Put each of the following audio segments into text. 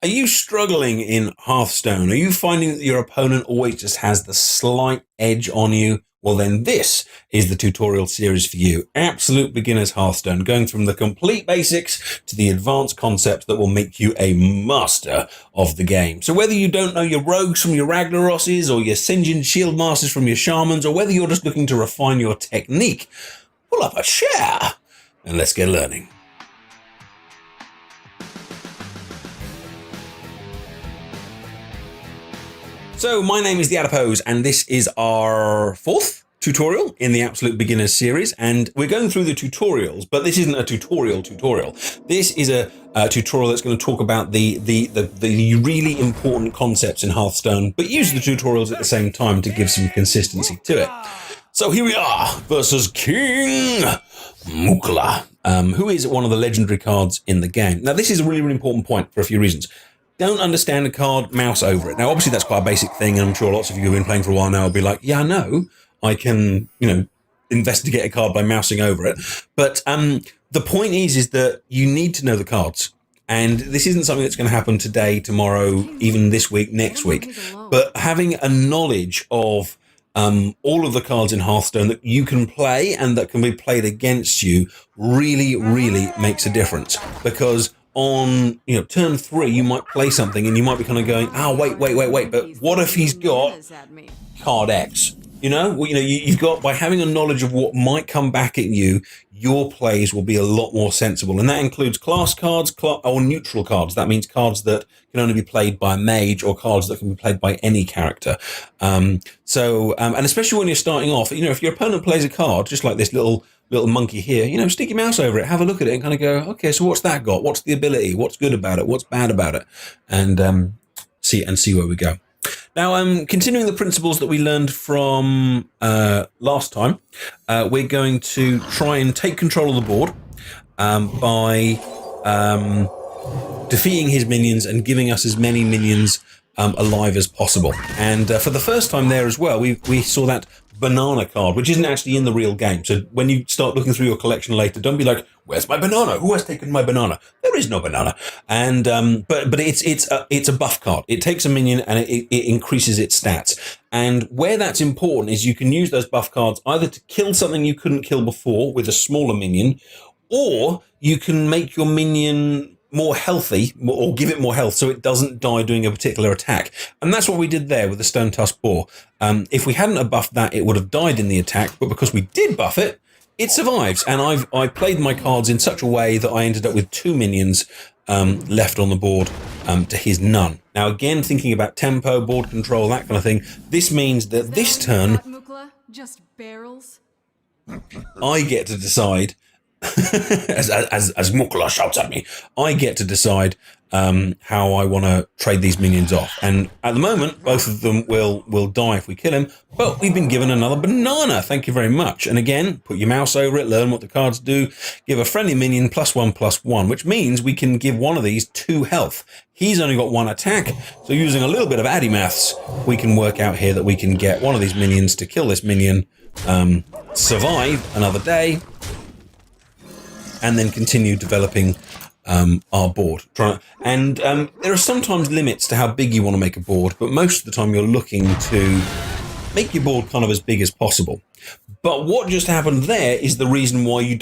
Are you struggling in Hearthstone? Are you finding that your opponent always just has the slight edge on you? Well, then this is the tutorial series for you. Absolute beginner's Hearthstone, going from the complete basics to the advanced concepts that will make you a master of the game. So whether you don't know your rogues from your Ragnarosses or your Sinjin Shield Masters from your Shamans, or whether you're just looking to refine your technique, pull up a chair and let's get learning. So my name is TheAdipose, and this is our fourth tutorial in the Absolute Beginners series, and we're going through the tutorials, but this isn't a tutorial. This is a tutorial that's going to talk about the really important concepts in Hearthstone, but use the tutorials at the same time to give some consistency to it. So here we are versus King Mukla, who is one of the legendary cards in the game. Now this is a really important point for a few reasons. Don't understand a card, mouse over it. Now, obviously, that's quite a basic thing, and I'm sure lots of you who've been playing for a while now will be like, yeah, I know, I can, investigate a card by mousing over it. But the point is that you need to know the cards. And this isn't something that's going to happen today, tomorrow, even this week, next week. But having a knowledge of all of the cards in Hearthstone that you can play and that can be played against you really, really makes a difference. Because on turn 3 you might play something and you might be kind of going, wait, but what if he's got card X? You've got, by having a knowledge of what might come back at you, your plays will be a lot more sensible, and that includes class cards or neutral cards. That means cards that can only be played by a mage, or cards that can be played by any character. And especially when you're starting off, if your opponent plays a card just like this little monkey here, stick your mouse over it, have a look at it, and kind of go, okay, so what's that got? What's the ability? What's good about it? What's bad about it? And see where we go. Now, continuing the principles that we learned from last time, we're going to try and take control of the board by defeating his minions and giving us as many minions alive as possible. And for the first time there as well, we saw that banana card, which isn't actually in the real game. So when you start looking through your collection later, don't be like, where's my banana? Who has taken my banana? There is no banana. And but it's a buff card. It takes a minion and it increases its stats. And where that's important is you can use those buff cards either to kill something you couldn't kill before with a smaller minion, or you can make your minion more healthy, or give it more health so it doesn't die doing a particular attack. And that's what we did there with the Stone Tusk Boar. If we hadn't have buffed that, it would have died in the attack, but because we did buff it, it survives. And I played my cards in such a way that I ended up with 2 minions left on the board to his none. Now again, thinking about tempo, board control, that kind of thing, this means that this turn, just barrels. I get to decide as Mukla shouts at me, I get to decide how I want to trade these minions off. And at the moment, both of them will die if we kill him, but we've been given another banana. Thank you very much. And again, put your mouse over it, learn what the cards do. Give a friendly minion +1/+1, which means we can give one of these 2 health. He's only got 1 attack, so using a little bit of addy maths, we can work out here that we can get one of these minions to kill this minion, survive another day, and then continue developing our board. And there are sometimes limits to how big you want to make a board, but most of the time you're looking to make your board kind of as big as possible. But what just happened there is the reason why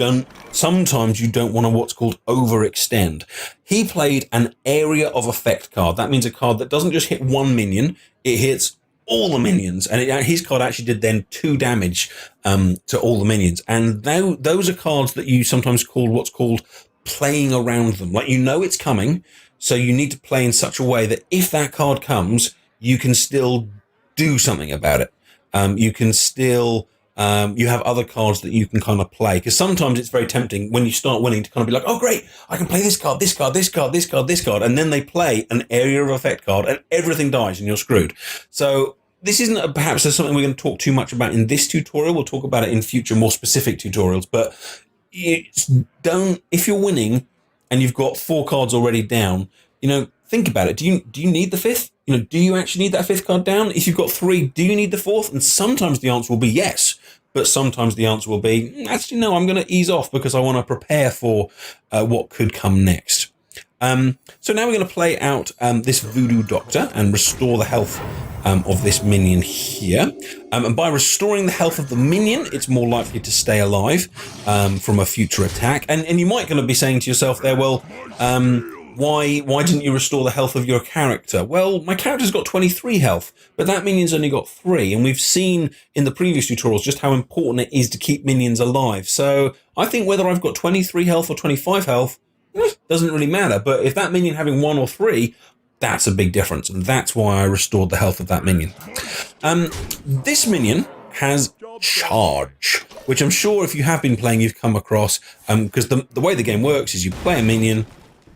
sometimes you don't want to what's called overextend. He played an area of effect card. That means a card that doesn't just hit 1 minion, it hits all the minions, and his card actually did then 2 damage to all the minions. And those are cards that you sometimes call what's called playing around them. Like, it's coming, so you need to play in such a way that if that card comes, you can still do something about it. You can still you have other cards that you can kind of play, because sometimes it's very tempting when you start winning to kind of be like, oh great, I can play this card, this card, this card, this card, this card, and then they play an area of effect card and everything dies and you're screwed. So this isn't perhaps something we're going to talk too much about in this tutorial. We'll talk about it in future more specific tutorials, but if you're winning and you've got 4 cards already down, think about it. Do you need the 5th? Do you actually need that 5th card down? If you've got 3, do you need the 4th? And sometimes the answer will be yes, but sometimes the answer will be, actually, no, I'm going to ease off because I want to prepare for what could come next. So now we're going to play out this Voodoo Doctor and restore the health of this minion here. And by restoring the health of the minion, it's more likely to stay alive from a future attack. And you might going to be saying to yourself there, well, why didn't you restore the health of your character? Well, my character's got 23 health, but that minion's only got 3. And we've seen in the previous tutorials just how important it is to keep minions alive. So I think whether I've got 23 health or 25 health, doesn't really matter. But if that minion having 1 or 3, that's a big difference. And that's why I restored the health of that minion. This minion has charge, which I'm sure if you have been playing, you've come across, because the way the game works is you play a minion,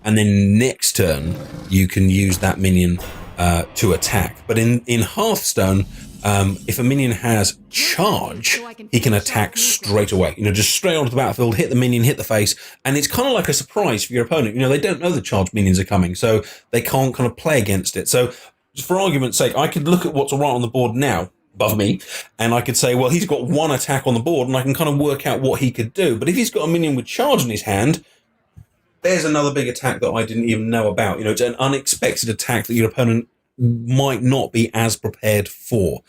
and then next turn you can use that minion to attack. But in Hearthstone, if a minion has charge, he can attack straight away. Just straight onto the battlefield, hit the minion, hit the face, and it's kind of like a surprise for your opponent. They don't know the charged minions are coming, so they can't kind of play against it. So, for argument's sake, I could look at what's right on the board now, above me, and I could say, well, he's got 1 attack on the board, and I can kind of work out what he could do. But if he's got a minion with charge in his hand, there's another big attack that I didn't even know about. It's an unexpected attack that your opponent might not be as prepared for.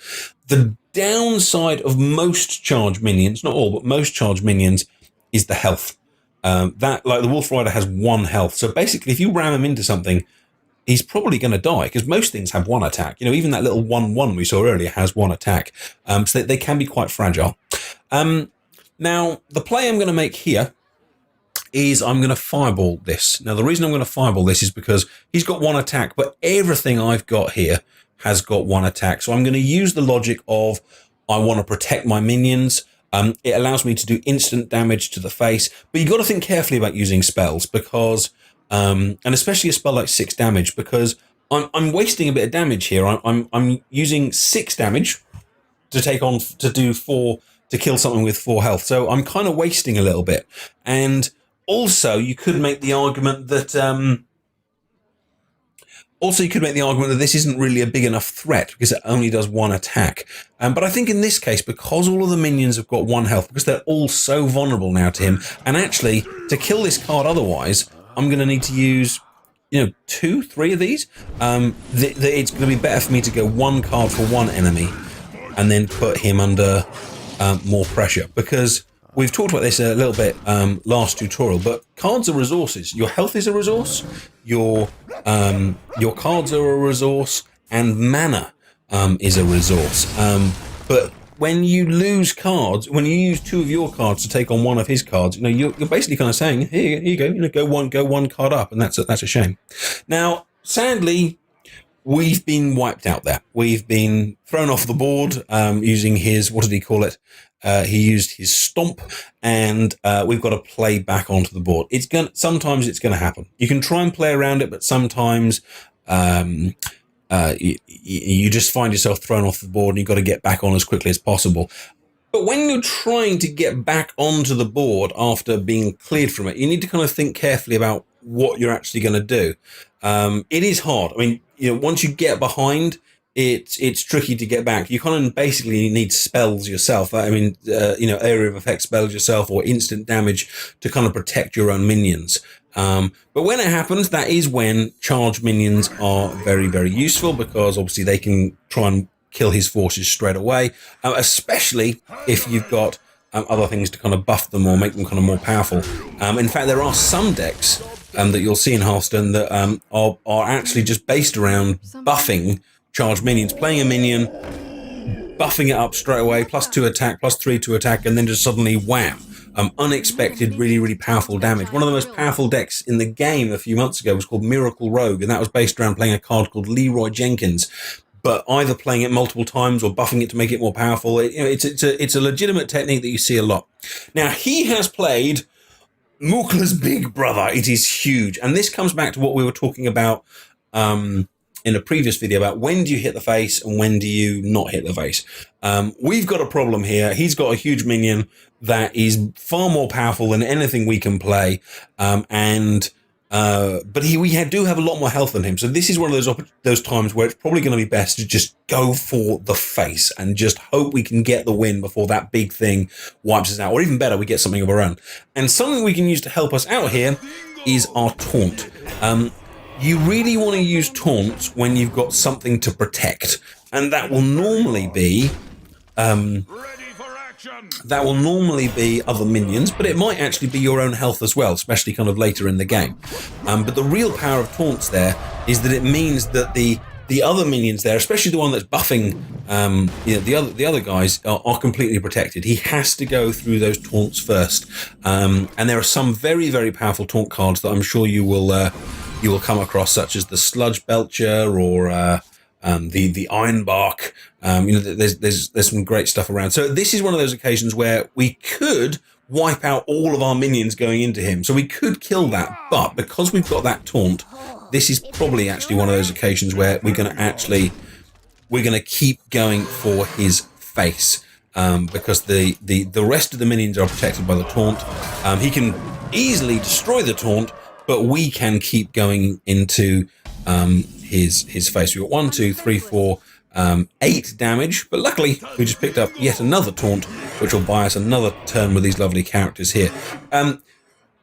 The downside of most charged minions, not all, but most charged minions, is the health. Like the Wolf Rider has 1 health. So basically, if you ram him into something, he's probably going to die, because most things have 1 attack. Even that little 1/1 we saw earlier has 1 attack. So they can be quite fragile. Now, the play I'm going to make here is I'm going to fireball this. Now, the reason I'm going to fireball this is because he's got 1 attack, but everything I've got here has got 1 attack. So I'm going to use the logic of I want to protect my minions. It allows me to do instant damage to the face, but you've got to think carefully about using spells because, and especially a spell like 6 damage, because I'm wasting a bit of damage here. I'm using 6 damage to take on, to do 4, to kill something with 4 health. So I'm kind of wasting a little bit. And also, you could make the argument that this isn't really a big enough threat because it only does 1 attack. But I think in this case, because all of the minions have got 1 health, because they're all so vulnerable now to him, and actually to kill this card otherwise, I'm going to need to use 2, 3 of these. It's going to be better for me to go 1 card for 1 enemy, and then put him under more pressure, because we've talked about this a little bit last tutorial, but cards are resources. Your health is a resource, your cards are a resource, and mana is a resource. But when you lose cards, when you use 2 of your cards to take on 1 of his cards, you're basically kind of saying, here you go, go one card up, and that's a shame. Now, sadly, we've been wiped out there. We've been thrown off the board using his, what did he call it? He used his stomp, and we've got to play back onto the board. Sometimes it's going to happen. You can try and play around it, but sometimes you just find yourself thrown off the board, and you've got to get back on as quickly as possible. But when you're trying to get back onto the board after being cleared from it, you need to kind of think carefully about what you're actually going to do. It is hard. I mean, once you get behind, it's tricky to get back. You kind of basically need spells yourself. I mean, area of effect spells yourself, or instant damage to kind of protect your own minions. But when it happens, that is when charged minions are very, very useful, because obviously they can try and kill his forces straight away, especially if you've got other things to kind of buff them or make them kind of more powerful. In fact, there are some decks that you'll see in Hearthstone that are actually just based around buffing charged minions, playing a minion, buffing it up straight away, +2 attack, +3 to attack, and then just suddenly wham, unexpected, really, really powerful damage. One of the most powerful decks in the game a few months ago was called Miracle Rogue, and that was based around playing a card called Leroy Jenkins, but either playing it multiple times or buffing it to make it more powerful. It's a legitimate technique that you see a lot. Now, he has played Mookla's Big Brother. It is huge, and this comes back to what we were talking about in a previous video about when do you hit the face and when do you not hit the face. We've got a problem here. He's got a huge minion that is far more powerful than anything we can play, but we do have a lot more health than him. So this is one of those times where it's probably going to be best to just go for the face and just hope we can get the win before that big thing wipes us out, or even better, we get something of our own. And something we can use to help us out here is our Taunt. You really want to use Taunt when you've got something to protect, and that will normally be other minions, but it might actually be your own health as well, especially kind of later in the game. But the real power of Taunts there is that it means that the other minions there, especially the one that's buffing, the other guys are completely protected. He has to go through those taunts first, and there are some very, very powerful taunt cards that I'm sure you will come across, such as the Sludge Belcher or the Ironbark. There's some great stuff around. So this is one of those occasions where we could wipe out all of our minions going into him. So we could kill that, but because we've got that taunt, this is probably actually one of those occasions where we're going to keep going for his face, because the rest of the minions are protected by the taunt. He can easily destroy the taunt, but we can keep going into his face. We've got 1, 2, 3, 4, 8 damage, but luckily we just picked up yet another taunt, which will buy us another turn with these lovely characters here.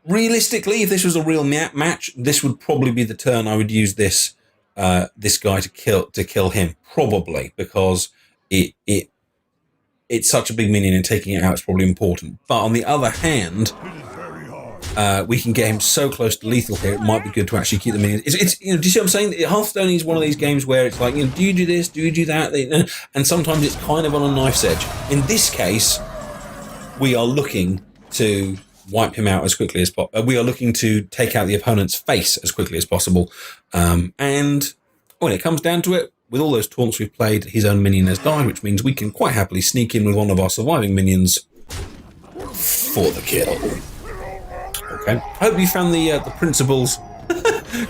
Realistically, if this was a real match, this would probably be the turn I would use this guy to kill him, probably, because it's such a big minion and taking it out is probably important. But on the other hand, we can get him so close to lethal here, it might be good to actually keep the minions. It's do you see what I'm saying? Hearthstone is one of these games where it's like, do you do this? Do you do that? And sometimes it's kind of on a knife's edge. In this case, we are looking to wipe him out as quickly as possible. We are looking to take out the opponent's face as quickly as possible. And when it comes down to it, with all those taunts we've played, his own minion has died, which means we can quite happily sneak in with one of our surviving minions for the kill. Okay. Hope you found the principles.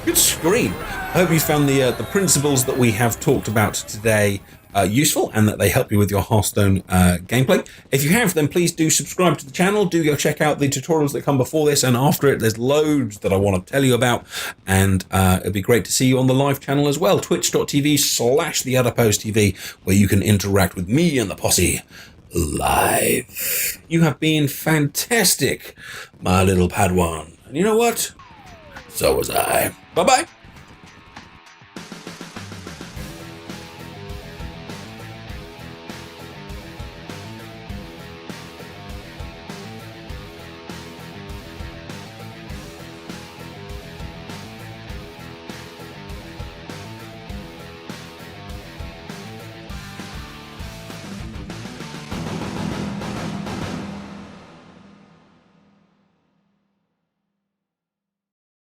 Good screen. Hope you found the principles that we have talked about today useful, and that they help you with your Hearthstone gameplay. If you have, then please do subscribe to the channel. Do go check out the tutorials that come before this and after it. There's loads that I want to tell you about, and it'd be great to see you on the live channel as well, twitch.tv/TheAdiposeTV, where you can interact with me and the posse live. You have been fantastic, my little Padawan. And you know what? So was I. Bye-bye.